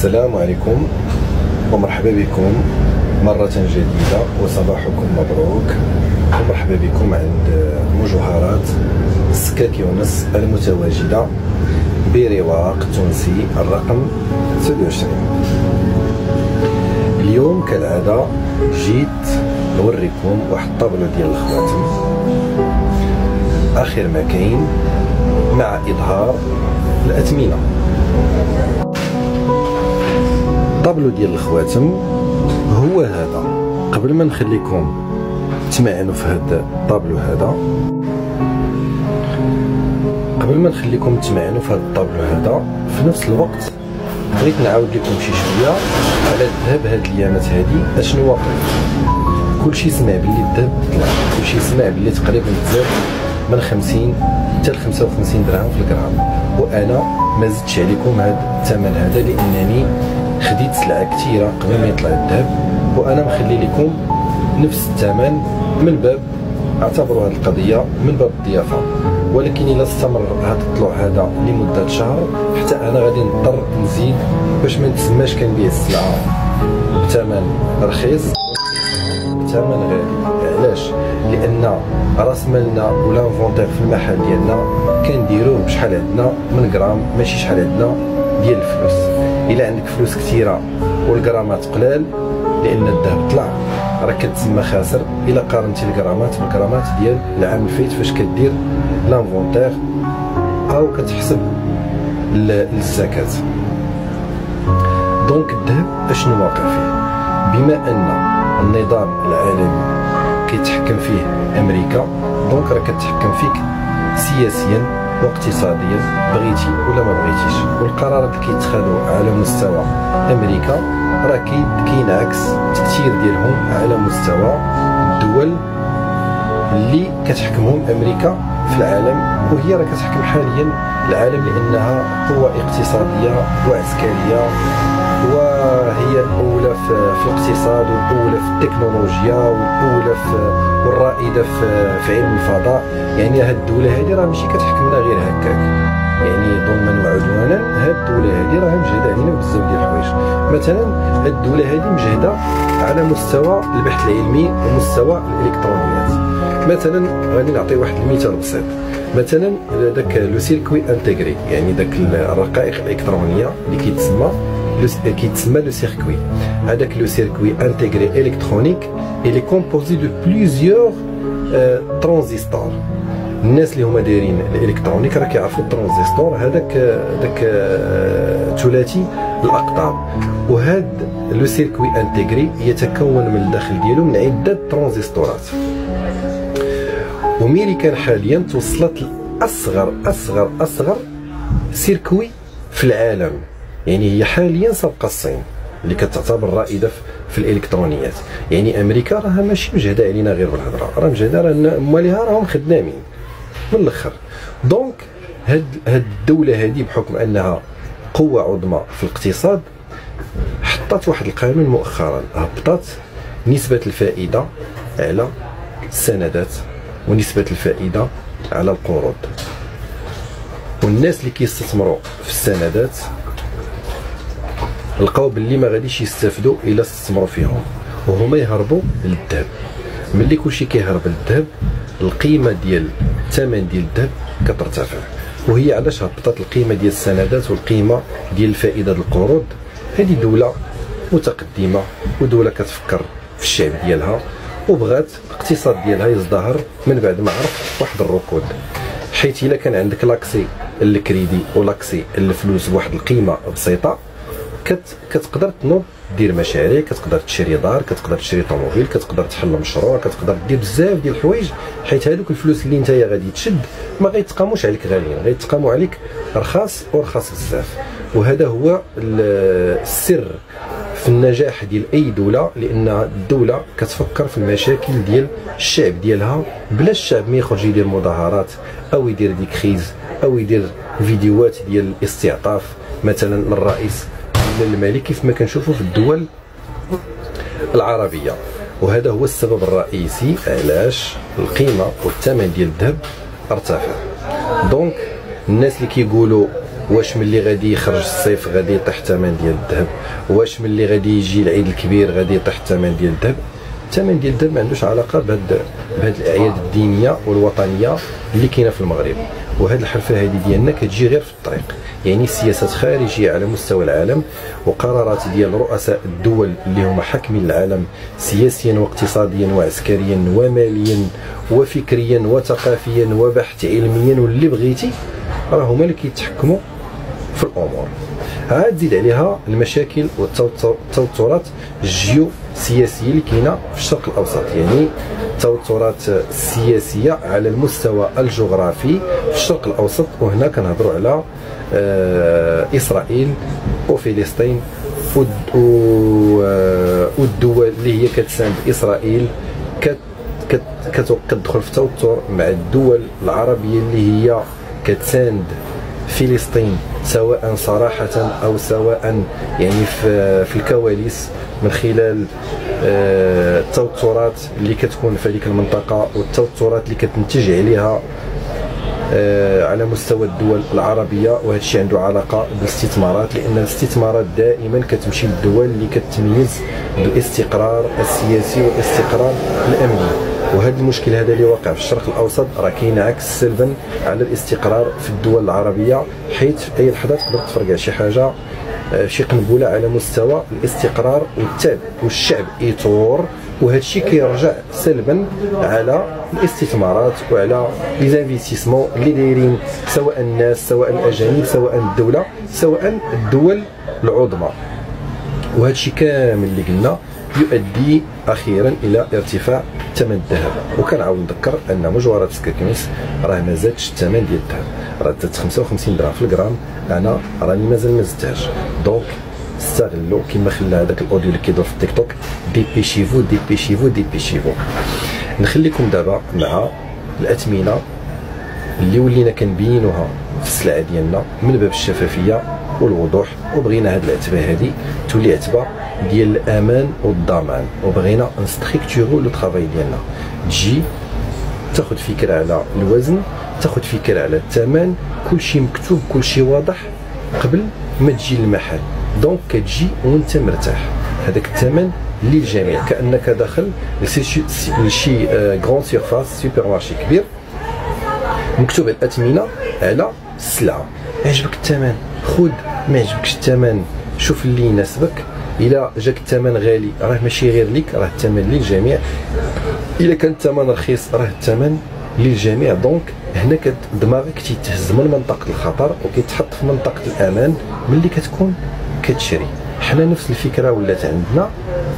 السلام عليكم ومرحبا بكم مرة جديدة وصباحكم مبروك ومرحبا بكم عند مجوهرات السكاك يونس المتواجدة برواق تونسي الرقم 26. اليوم كالعادة جيت نوريكم واحد الطابلو ديال الخواتم آخر ما كاين مع إظهار الأثمنة. الطابلو ديال الخواتم هو هذا. قبل ما نخليكم تمعنوا في هذا الطابلو هذا، في نفس الوقت بغيت نعاود لكم شي شويه على الذهب هاد الايامات هادي اشنو واقع. كلشي سمع بلي الذهب طلع، كلشي سمع بلي تقريبا تزاد من 50 حتى ل 55 درهم في الغرام، وانا ما زدتش عليكم هاد الثمن هذا لانني خديت سلعه كثيره قبل ما يطلع الذهب، وانا مخلي لكم نفس الثمن من باب اعتبروا هذه القضيه من باب الضيافه. ولكن الا استمر هذا الطلوع هذا لمده شهر حتى انا غادي نضطر نزيد باش ما نتسماش كنبيع السلعه بثمن رخيص بثمن غالي. علاش؟ لان راس مالنا ولا انفونتير في المحل ديالنا كنديروه بشحال عندنا من غرام، ماشي شحال عندنا ديال الفلوس. الا عندك فلوس كثيره والغرامات قلال لان الذهب طلع راه كتسمى خاسر. الا قارنتي الغرامات بالغرامات ديال العام الفايت فاش كدير لانفونتير او كتحسب الزكاه. دونك الذهب اشنو واقع فيه؟ بما ان النظام العالمي كيتحكم فيه امريكا، دونك راه كتحكم فيك سياسيا واقتصاديا بغيتي ولا ما بغيتيش، والقرارات اللي كيتخذوا على مستوى امريكا راه كينعكس التاثير ديالهم على مستوى الدول اللي كتحكمهم امريكا في العالم، وهي راه كتحكم حاليا العالم لانها قوه اقتصاديه وعسكريه، وهي الاولى في الاقتصاد والاولى في التكنولوجيا والاولى والرائده في علم الفضاء. يعني هاد الدوله هذه راه ماشي كتحكمنا غير هكاك، يعني ظلما وعدوانا. هاد الدوله هذه راه مجهده علينا بزاف ديال الحوايج. مثلا هاد الدوله هذه مجهده على مستوى البحث العلمي ومستوى الالكترونيات. مثلا غادي نعطي واحد المثال بسيط، مثلا داك لو سيركوي انتيغري، يعني داك الرقائق الالكترونيه اللي كيتسمى لو سيركوي. هذاك لو سيركوي انتيغري الكترونيك اللي كومبوزي دو بليزيور ترانزستور. الناس اللي هما دايرين الالكترونيك راه كيعرفوا الترانزستور هذاك ثلاثي الاقطاب. وهذا لو سيركوي انتيغري يتكون من الداخل ديالو من عده ترانزستورات. وميريكان حاليا توصلت لاصغر سيركوي في العالم، يعني هي حاليا سابقه الصين اللي كتعتبر رائده في الالكترونيات. يعني امريكا راها ماشي مجهده علينا غير بالهضره، راه مجهده رانا مواليها راهم خدامين من الاخر. دونك هاد الدوله هذه بحكم انها قوه عظمى في الاقتصاد حطت واحد القانون مؤخرا، هبطت نسبه الفائده على السندات ونسبه الفائده على القروض. والناس اللي كيستثمروا في السندات لقاو باللي ما غاديش يستافدوا الا استثمروا فيهم، وهما يهربوا للذهب. ملي كلشي كيهرب للذهب القيمه ديال الثمن ديال الذهب كترتفع. وهي علاش هبطت القيمه ديال السندات والقيمه ديال الفائده ديال القروض. هذه دوله متقدمه ودوله كتفكر في الشعب ديالها وبغات الاقتصاد ديالها يزدهر من بعد ما عرف واحد الركود. حيت الا كان عندك لاكسي الكريدي ولاكسي الفلوس بواحد القيمه بسيطه كتقدر تنوض دير مشاريع، كتقدر تشري دار، كتقدر تشري طوموبيل، كتقدر تحل مشروع، كتقدر دير بزاف ديال الحوايج. حيت هذوك الفلوس اللي نتايا غادي تشد ما غيتقاموش عليك غاليين، غيتقاموا عليك رخاص ورخاص بزاف. وهذا هو السر في النجاح ديال اي دوله، لان الدوله كتفكر في المشاكل ديال الشعب ديالها بلا الشعب ما يخرج يدير مظاهرات او يدير ديك كريز او يدير فيديوهات ديال الاستعطاف مثلا من الرئيس المالي كيف ما كنشوفوا في الدول العربيه. وهذا هو السبب الرئيسي علاش القيمه والثمن ديال الذهب ارتفع. دونك الناس اللي كيقولوا واش ملي غادي يخرج الصيف غادي يطيح الثمن ديال الذهب؟ واش ملي غادي يجي العيد الكبير غادي يطيح الثمن ديال الذهب؟ الثمن ديال الذهب ما عندوش علاقه بهاد الاعياد الدينيه والوطنيه اللي كاينه في المغرب. وهاد الحرفه هذه ديالنا كتجي غير في الطريق، يعني سياسات خارجيه على مستوى العالم وقرارات ديال رؤساء الدول اللي هما حاكمين العالم سياسيا واقتصاديا وعسكريا وماليا وفكريا وثقافيا وبحث علميا واللي بغيتي، راه هما اللي كيتحكموا في الامور. عاد تزيد عليها المشاكل والتوترات الجيوسياسيه اللي كاينه في الشرق الاوسط، يعني التوترات السياسيه على المستوى الجغرافي في الشرق الاوسط. وهنا كنهضروا على اسرائيل وفلسطين والدول اللي هي كتساند اسرائيل كتدخل في توتر مع الدول العربيه اللي هي كتساند فلسطين، سواء صراحة أو سواء يعني في الكواليس، من خلال التوترات اللي كتكون في هذيك المنطقة والتوترات اللي كتنتج عليها على مستوى الدول العربية. وهذا الشيء عنده علاقة بالاستثمارات، لأن الاستثمارات دائما كتمشي للدول اللي كتميز بالاستقرار السياسي والاستقرار الأمني. وهذا المشكل هذا اللي واقع في الشرق الاوسط راه كينعكس سلبا على الاستقرار في الدول العربيه، حيث في اي لحظه تقدر تفرقع شي حاجه شي قنبله على مستوى الاستقرار والشعب يثور. وهذا الشيء كيرجع سلبا على الاستثمارات وعلى لي زانفيستيسمون اللي دايرين، سواء الناس سواء الاجانب سواء الدوله سواء الدول العظمى. وهذا الشيء كامل اللي قلنا يؤدي اخيرا الى ارتفاع ثمن الذهب. وكنعاود نذكر ان مجوهرات سكاكنس راه ما زادش الثمن ديال الذهب، راه زادت 55 درهم في الغرام. انا راني مازال ما زدتهاش، دونك استغلوا كما خلى هذاك الاوديو اللي كيدور في التيك توك، ديبيشيفو ديبيشيفو ديبيشيفو. نخليكم دابا مع الاثمنه اللي ولينا كنبينوها في السلعه ديالنا من باب الشفافيه والوضوح. وبغينا هاد العتبه هادي تولي عتبه ديال الامان والضمان، وبغينا نستركتورو لو طرافاي ديالنا. تجي تاخذ فكره على الوزن، تاخذ فكره على الثمن، كلشي مكتوب كلشي واضح قبل ما تجي للمحل. دونك كتجي وانت مرتاح. هذاك الثمن للجميع، كانك داخل لشي غران سيرفاس سوبر مارشي كبير، مكتوب الاثمنه على السلعه. عجبك الثمن خذ، ما عجبكش الثمن شوف اللي يناسبك. الا جاك الثمن غالي راه ماشي غير ليك، راه الثمن للجميع. الا كان الثمن رخيص راه الثمن للجميع. دونك هنا دماغك تيتهز من منطقه الخطر وكيتحط في منطقه الامان ملي كتكون كتشري. حنا نفس الفكره ولات عندنا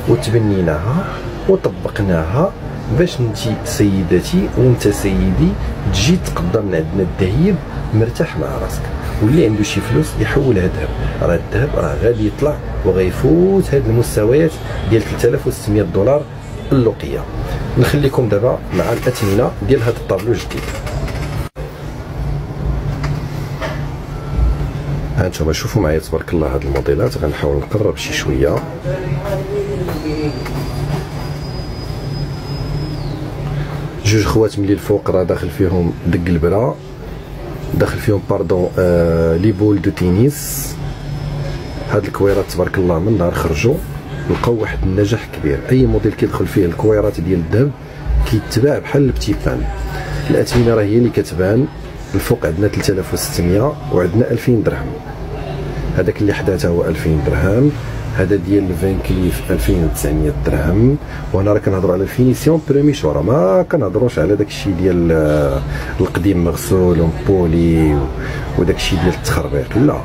وتبنيناها وطبقناها باش انت سيدتي وانت سيدي تجي تقدم من عندنا الذهب مرتاح مع راسك. واللي عنده شي فلوس يحولها ذهب، راه الذهب راه غادي يطلع وغيفوت هاد المستويات ديال 3600 دولار اللوقيه. نخليكم دابا مع الاثمنه ديال هاد الطابلو الجديد. هانتوما شوفوا معايا تبارك الله هاد الموديلات. غنحاول نقرب شي شويه. جوج خوات ملي الفوق راه داخل فيهم دق البرا، داخل فيهم باردون لي بول دو تينيس. هاد الكويرات تبارك الله من نهار خرجوا لقاو واحد النجاح كبير. اي موديل كيدخل فيه الكويرات ديال الذهب كيتباع بحال البتي بان. الاثمنه راه هي اللي كتبان. الفوق عندنا 3600 وعندنا 2000 درهم. هذاك اللي حداته هو 2000 درهم. هذا ديال الفان كليف 2900 درهم. وهنا راه كنهضروا على الفينيسيون بريمي شورا، ما كنهضروش على داك الشيء ديال القديم مغسول ومبولي وداك الشيء ديال التخربيق. لا،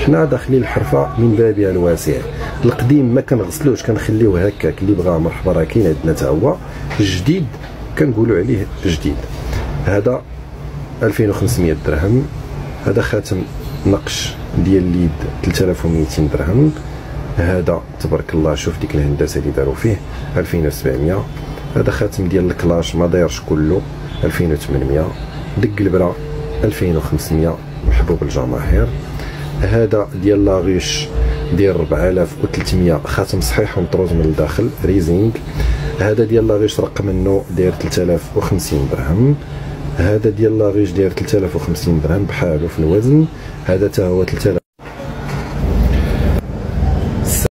حنا داخلين الحرفه من بابها الواسع. القديم ما كنغسلوش، كنخليوه هكاك. اللي بغا مرحبا راه كاين عندنا حتى هو. الجديد كنقولوا عليه جديد. هذا 2500 درهم. هذا خاتم نقش ديال اليد 3200 درهم. هذا تبارك الله شوف ديك الهندسه اللي داروا فيه 2700. هذا خاتم ديال الكلاش ما دايرش كله 2800. دق البرا 2500 محبوب الجماهير. هذا ديال لاغوش ديال 4300 خاتم صحيح ومطروز من الداخل ريزينغ. هذا ديال لاغوش رقم منه داير 3050 درهم. هذا ديال لاغيج داير 3050 درهم بحالو في الوزن، هذا حتى هو 3000.